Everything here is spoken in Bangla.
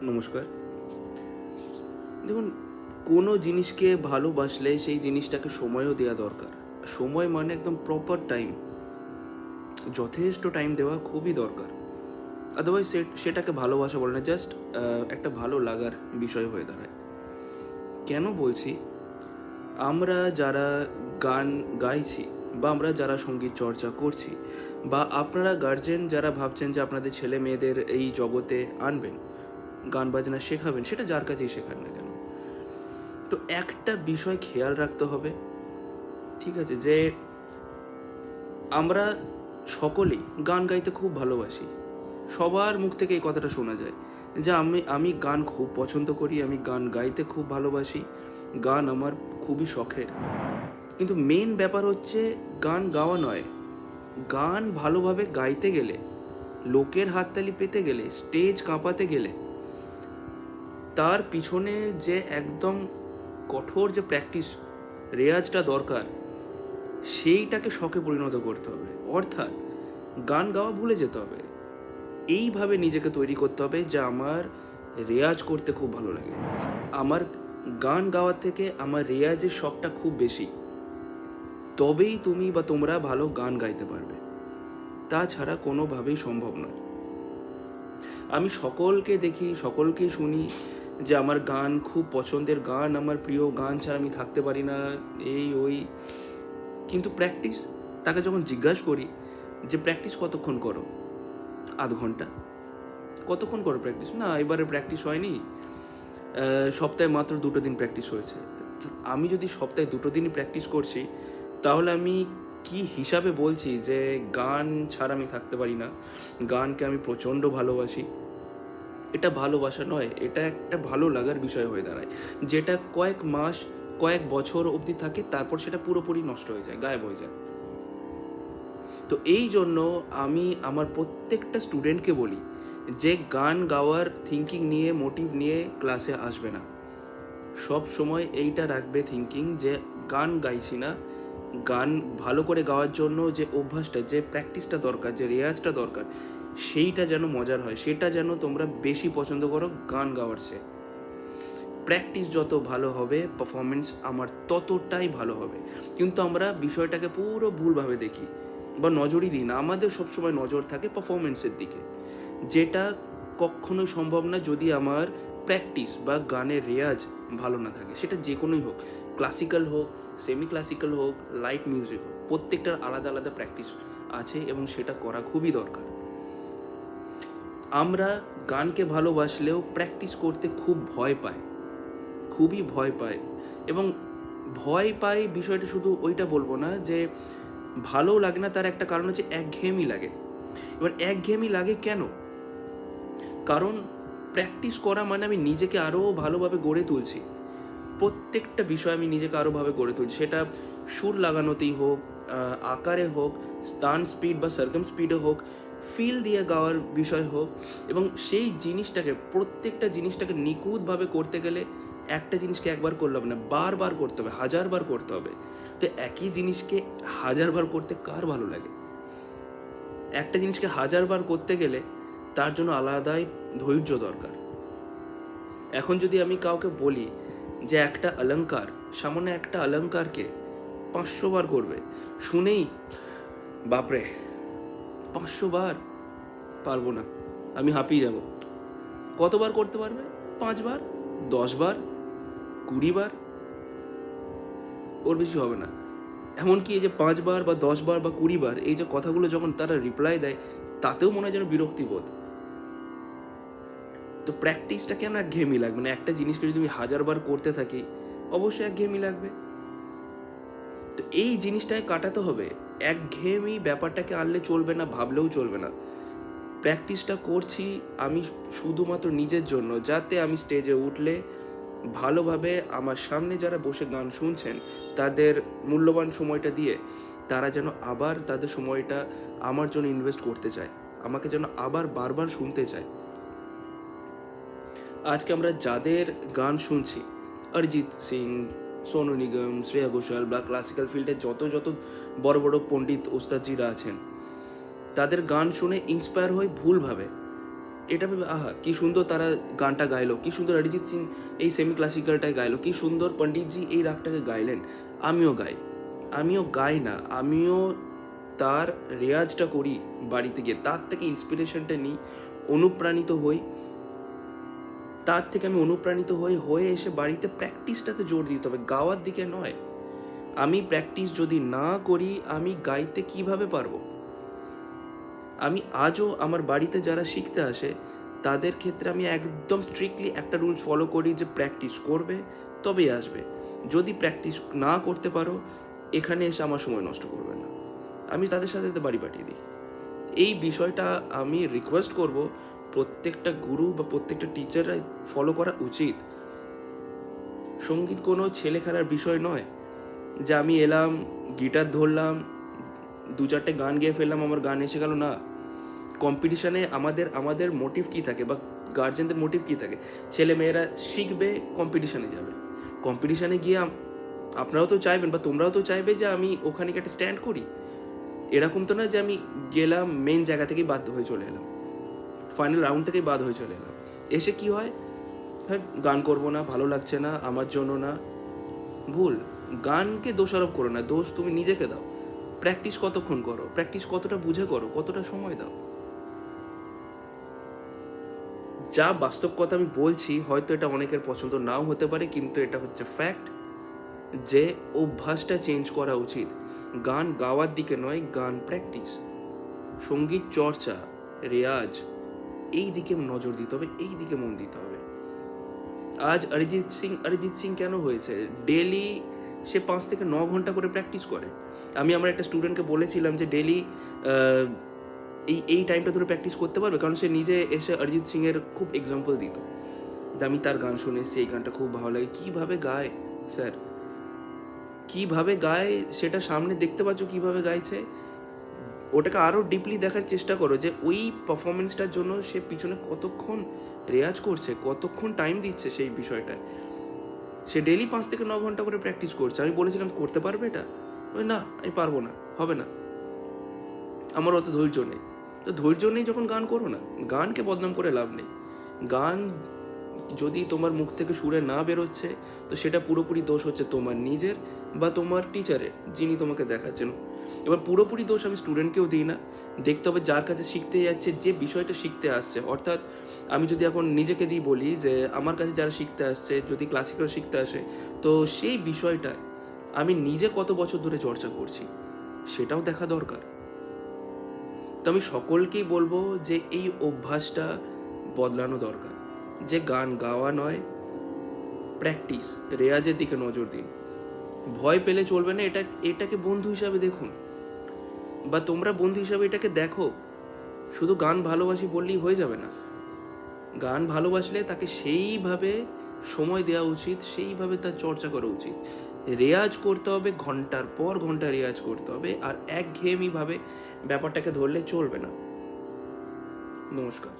নমস্কার। দেখুন, কোনো জিনিসকে ভালোবাসলে সেই জিনিসটাকে সময়ও দেওয়া দরকার। সময় মানে একদম প্রপার টাইম, যথেষ্ট টাইম দেওয়া খুবই দরকার। আদারওয়াইজ সেটাকে ভালোবাসা বলে না, জাস্ট একটা ভালো লাগার বিষয় হয়ে দাঁড়ায়। কেন বলছি? আমরা যারা গান গাইছি বা আমরা যারা সঙ্গীত চর্চা করছি বা আপনারা গার্জেন যারা ভাবছেন যে আপনাদের ছেলে মেয়েদের এই জগতে আনবেন, গান বাজনা শেখাবেন, সেটা যার কাছেই শেখান না কেন, তো একটা বিষয় খেয়াল রাখতে হবে, ঠিক আছে, যে আমরা সকলেই গান গাইতে খুব ভালোবাসি। সবার মুখ থেকে এই কথাটা শোনা যায় যে আমি আমি গান খুব পছন্দ করি, আমি গান গাইতে খুব ভালোবাসি, গান আমার খুবই শখের। কিন্তু মেন ব্যাপার হচ্ছে গান গাওয়া নয়, গান ভালোভাবে গাইতে গেলে, লোকের হাততালি পেতে গেলে, স্টেজ কাঁপাতে গেলে তার পিছনে যে একদম কঠোর যে প্র্যাকটিস, রেয়াজটা দরকার, সেইটাকে শখে পরিণত করতে হবে। অর্থাৎ গান গাওয়া ভুলে যেতে হবে, এইভাবে নিজেকে তৈরি করতে হবে যে আমার রেয়াজ করতে খুব ভালো লাগে, আমার গান গাওয়ার থেকে আমার রেয়াজের শখটা খুব বেশি, তবেই তুমি বা তোমরা ভালো গান গাইতে পারবে। তাছাড়া কোনোভাবেই সম্ভব নয়। আমি সকলকে দেখি, সকলকে শুনি যে আমার গান খুব পছন্দের, গান আমার প্রিয়, গান ছাড়া আমি থাকতে পারি না, এই ওই। কিন্তু প্র্যাকটিস, তাকে যখন জিজ্ঞাসা করি যে প্র্যাকটিস কতক্ষণ করো, আধ ঘন্টা। কতক্ষণ করো প্র্যাকটিস? না, এবারে প্র্যাকটিস হয়নি, সপ্তাহে মাত্র 2 দিন প্র্যাকটিস হয়েছে। আমি যদি সপ্তাহে 2 দিনই প্র্যাকটিস করছি, তাহলে আমি কি হিসাবে বলছি যে গান ছাড়া আমি থাকতে পারি না, গানকে আমি প্রচণ্ড ভালোবাসি? এটা ভালোবাসা নয়, এটা একটা ভালো লাগার বিষয় হয়ে দাঁড়ায়, যেটা কয়েক মাস, কয়েক বছর অবধি থাকে, তারপর সেটা পুরোপুরি নষ্ট হয়ে যায়, গায়েব হয়ে যায়। তো এই জন্য আমি আমার প্রত্যেকটা স্টুডেন্টকে বলি যে গান গাওয়ার থিঙ্কিং নিয়ে, মোটিভ নিয়ে ক্লাসে আসবে না। সব সময় এইটা রাখবে থিঙ্কিং যে গান গাইছি না, গান ভালো করে গাওয়ার জন্য যে অভ্যাসটা, যে প্র্যাকটিসটা দরকার, যে রেয়াজটা দরকার, সেইটা যেন মজার হয়, সেটা যেন তোমরা বেশি পছন্দ করো গান গাওয়ার চেয়ে। প্র্যাকটিস যত ভালো হবে, পারফরমেন্স আমার ততটাই ভালো হবে। কিন্তু আমরা বিষয়টাকে পুরো ভুলভাবে দেখি বা নজরই দিই না। আমাদের সবসময় নজর থাকে পারফরমেন্সের দিকে, যেটা কখনোই সম্ভব না যদি আমার প্র্যাকটিস বা গানের রেয়াজ ভালো না থাকে। সেটা যে কোনোই হোক, ক্লাসিক্যাল হোক, সেমি ক্লাসিক্যাল হোক, লাইট মিউজিক হোক, প্রত্যেকটার আলাদা আলাদা প্র্যাকটিস আছে এবং সেটা করা খুবই দরকার। আমরা গানকে ভালোবাসলেও প্র্যাকটিস করতে খুব ভয় পাই, খুবই ভয় পায়। এবং ভয় পাই বিষয়টা শুধু ওইটা বলবো না যে ভালোও লাগে না, তার একটা কারণ হচ্ছে একঘেয়েমি লাগে। এবার একঘেয়েমি লাগে কেন? কারণ প্র্যাকটিস করা মানে আমি নিজেকে আরও ভালোভাবে গড়ে তুলছি, প্রত্যেকটা বিষয় আমি নিজেকে আরোভাবে গড়ে তুলছি। সেটা সুর লাগানোতেই হোক, আকারে হোক, স্থান স্পিড বা সার্কাম স্পিডে হোক, ফিল দিয়ে গাওয়ার বিষয় হোক। এবং সেই জিনিসটাকে, প্রত্যেকটা জিনিসটাকে নিখুঁতভাবে করতে গেলে একটা জিনিসকে একবার করলে হবে না, বারবার করতে হবে, 1000বার করতে হবে। তো একই জিনিসকে 1000বার করতে কার ভালো লাগে? একটা জিনিসকে 1000বার করতে গেলে তার জন্য আলাদাই ধৈর্য দরকার। এখন যদি আমি কাউকে বলি যে একটা অলঙ্কার, সামান্য একটা অলঙ্কারকে 500বার করবে, শুনেই বাপরে, 500বার পারবো না, আমি হাঁপিয়ে যাব। কতবার করতে পারবে? 5বার, 10বার, 20বার, ওর বেশি হবে না। এমনকি এই যে 5বার বা 10বার বা 20বার, এই যে কথাগুলো যখন তারা রিপ্লাই দেয়, তাতেও মনে হয় যেন বিরক্তিবোধ। তো প্র্যাকটিসটা কেন একঘেয়েমি লাগবে না? একটা জিনিসকে যদি আমি 1000বার করতে থাকি, অবশ্যই একঘেয়েমি লাগবে। তো এই জিনিসটাকে কাটাতে হবে। একঘেয়েমি ব্যাপারটাকে আনলে চলবে না, ভাবলেও চলবে না। প্র্যাকটিসটা করছি আমি শুধুমাত্র নিজের জন্য, যাতে আমি স্টেজে উঠলে ভালোভাবে আমার সামনে যারা বসে গান শুনছেন, তাদের মূল্যবান সময়টা দিয়ে তারা যেন আবার তাদের সময়টা আমার জন্য ইনভেস্ট করতে চায়, আমাকে যেন আবার বারবার শুনতে চায়। আজকে আমরা যাদের গান শুনছি, অরিজিৎ সিং, সোনু নিগম, শ্রেয়া ঘোষাল বা ক্লাসিক্যাল ফিল্ডে যত যত বড় বড় পণ্ডিত ওস্তাদজিরা আছেন, তাদের গান শুনে ইন্সপায়ার হই ভুলভাবে। এটা ভেবে আহা কি সুন্দর তারা গানটা গাইলো, কি সুন্দর অরিজিৎ সিং এই সেমি ক্লাসিক্যালটায় গাইলো, কি সুন্দর পণ্ডিতজি এই রাগটাকে গাইলেন, আমিও গাই। আমিও গাই না, আমিও তার রেয়াজটা করি বাড়িতে গিয়ে, তার থেকে ইন্সপিরেশনটা নিই, অনুপ্রাণিত হই, তার থেকে আমি অনুপ্রাণিত হয়ে এসে বাড়িতে প্র্যাকটিসটাতে জোর দিতে হবে, গাওয়ার দিকে নয়। আমি প্র্যাকটিস যদি না করি আমি গাইতে কিভাবে পারবো? আমি আজও আমার বাড়িতে যারা শিখতে আসে তাদের ক্ষেত্রে আমি একদম স্ট্রিক্টলি একটা রুলস ফলো করি যে প্র্যাকটিস করবে তবেই আসবে। যদি প্র্যাকটিস না করতে পারো এখানে এসে আমার সময় নষ্ট করবে না, আমি তাদের সাথে বাড়ি পাঠিয়ে দিই। এই বিষয়টা আমি রিকোয়েস্ট করব প্রত্যেকটা গুরু বা প্রত্যেকটা টিচাররা ফলো করা উচিত। সঙ্গীত কোনো ছেলে খেলার বিষয় নয় যে আমি এলাম, গিটার ধরলাম, দু চারটে গান গেয়ে ফেললাম, আমার গান এসে গেল না। কম্পিটিশানে আমাদের মোটিভ কী থাকে বা গার্জেনদের মোটিভ কী থাকে? ছেলে মেয়েরা শিখবে, কম্পিটিশানে যাবে। কম্পিটিশানে গিয়ে আপনারাও তো চাইবেন বা তোমরাও তো চাইবে যে আমি ওখানে একটা স্ট্যান্ড করি। এরকম তো না যে আমি গেলাম মেন জায়গা থেকেই বাধ্য হয়ে চলে এলাম, ফাইনাল রাউন্ড থেকেই বাদ হয়ে চলে এলাম। এসে কি হয়? হ্যাঁ গান করবো না, ভালো লাগছে না, আমার জন্য না। ভুল। গানকে দোষারোপ করো না, দোষ তুমি নিজেকে দাও। প্র্যাকটিস কতক্ষণ করো, প্র্যাকটিস কতটা বুঝে করো, কতটা সময় দাও। যা বাস্তব কথা আমি বলছি, হয়তো এটা অনেকের পছন্দ নাও হতে পারে, কিন্তু এটা হচ্ছে ফ্যাক্ট যে অভ্যাসটা চেঞ্জ করা উচিত। গান গাওয়ার দিকে নয়, গান প্র্যাকটিস, সঙ্গীত চর্চা, রেয়াজ, এই দিকে নজর দিতে হবে, এই দিকে মন দিতে হবে। আজ অরিজিৎ সিং কেন হয়েছে? ডেলি সে 5 থেকে 9 ঘন্টা করে প্র্যাকটিস করে। আমি আমার একটা স্টুডেন্টকে বলেছিলাম যে ডেলি এই টাইমটা ধরে প্র্যাকটিস করতে পারবে, কারণ সে নিজে এসে অরিজিৎ সিংয়ের খুব এক্সাম্পল দিত। আমি তার গান শুনেছি, এই গানটা খুব ভালো লাগে। কীভাবে গায় স্যার, কীভাবে গায় সেটা সামনে দেখতে পাচ্ছ, কীভাবে গাইছে। ওটাকে আরও ডিপলি দেখার চেষ্টা করো যে ওই পারফরমেন্সটার জন্য সে পিছনে কতক্ষণ রেয়াজ করছে, কতক্ষণ টাইম দিচ্ছে সেই বিষয়টায়। সে ডেলি 5 থেকে 9 ঘন্টা করে প্র্যাকটিস করছে। আমি বলেছিলাম করতে পারবে এটা? না আমি পারবো না, হবে না, আমার অত ধৈর্য নেই। তো ধৈর্য নেই যখন গান করো না, গানকে বদনাম করে লাভ নেই। গান যদি তোমার মুখ থেকে সুরে না বেরোচ্ছে তো সেটা পুরোপুরি দোষ হচ্ছে তোমার নিজের বা তোমার টিচারের, যিনি তোমাকে দেখাচ্ছেন। এবার পুরোপুরি দোষ আমি স্টুডেন্টকেও দিই না, দেখতে হবে যার কাছে শিখতে যাচ্ছে, যে বিষয়টা শিখতে আসছে। অর্থাৎ আমি যদি এখন নিজেকে দিয়ে বলি যে আমার কাছে যারা শিখতে আসছে, যদি ক্লাসিক্যাল শিখতে আসে, তো সেই বিষয়টা আমি নিজে কত বছর ধরে চর্চা করছি সেটাও দেখা দরকার। তো আমি সকলকেই বলবো যে এই অভ্যাসটা বদলানো দরকার, যে গান গাওয়া নয়, প্র্যাকটিস, রেয়াজের দিকে নজর দিন। ভয় পেলে চলবে না, এটাকে বন্ধু হিসাবে দেখুন, বা তোমরা বন্ধু হিসাবে এটাকে দেখো। শুধু গান ভালোবাসি বললেই হয়ে যাবে না। গান ভালোবাসলে তাকে সেইভাবে সময় দেওয়া উচিত, সেইভাবে তার চর্চা করা উচিত। রেয়াজ করতে হবে, ঘন্টার পর ঘন্টা রেয়াজ করতে হবে, আর একঘেয়েমিভাবে ব্যাপারটাকে ধরলে চলবে না। নমস্কার।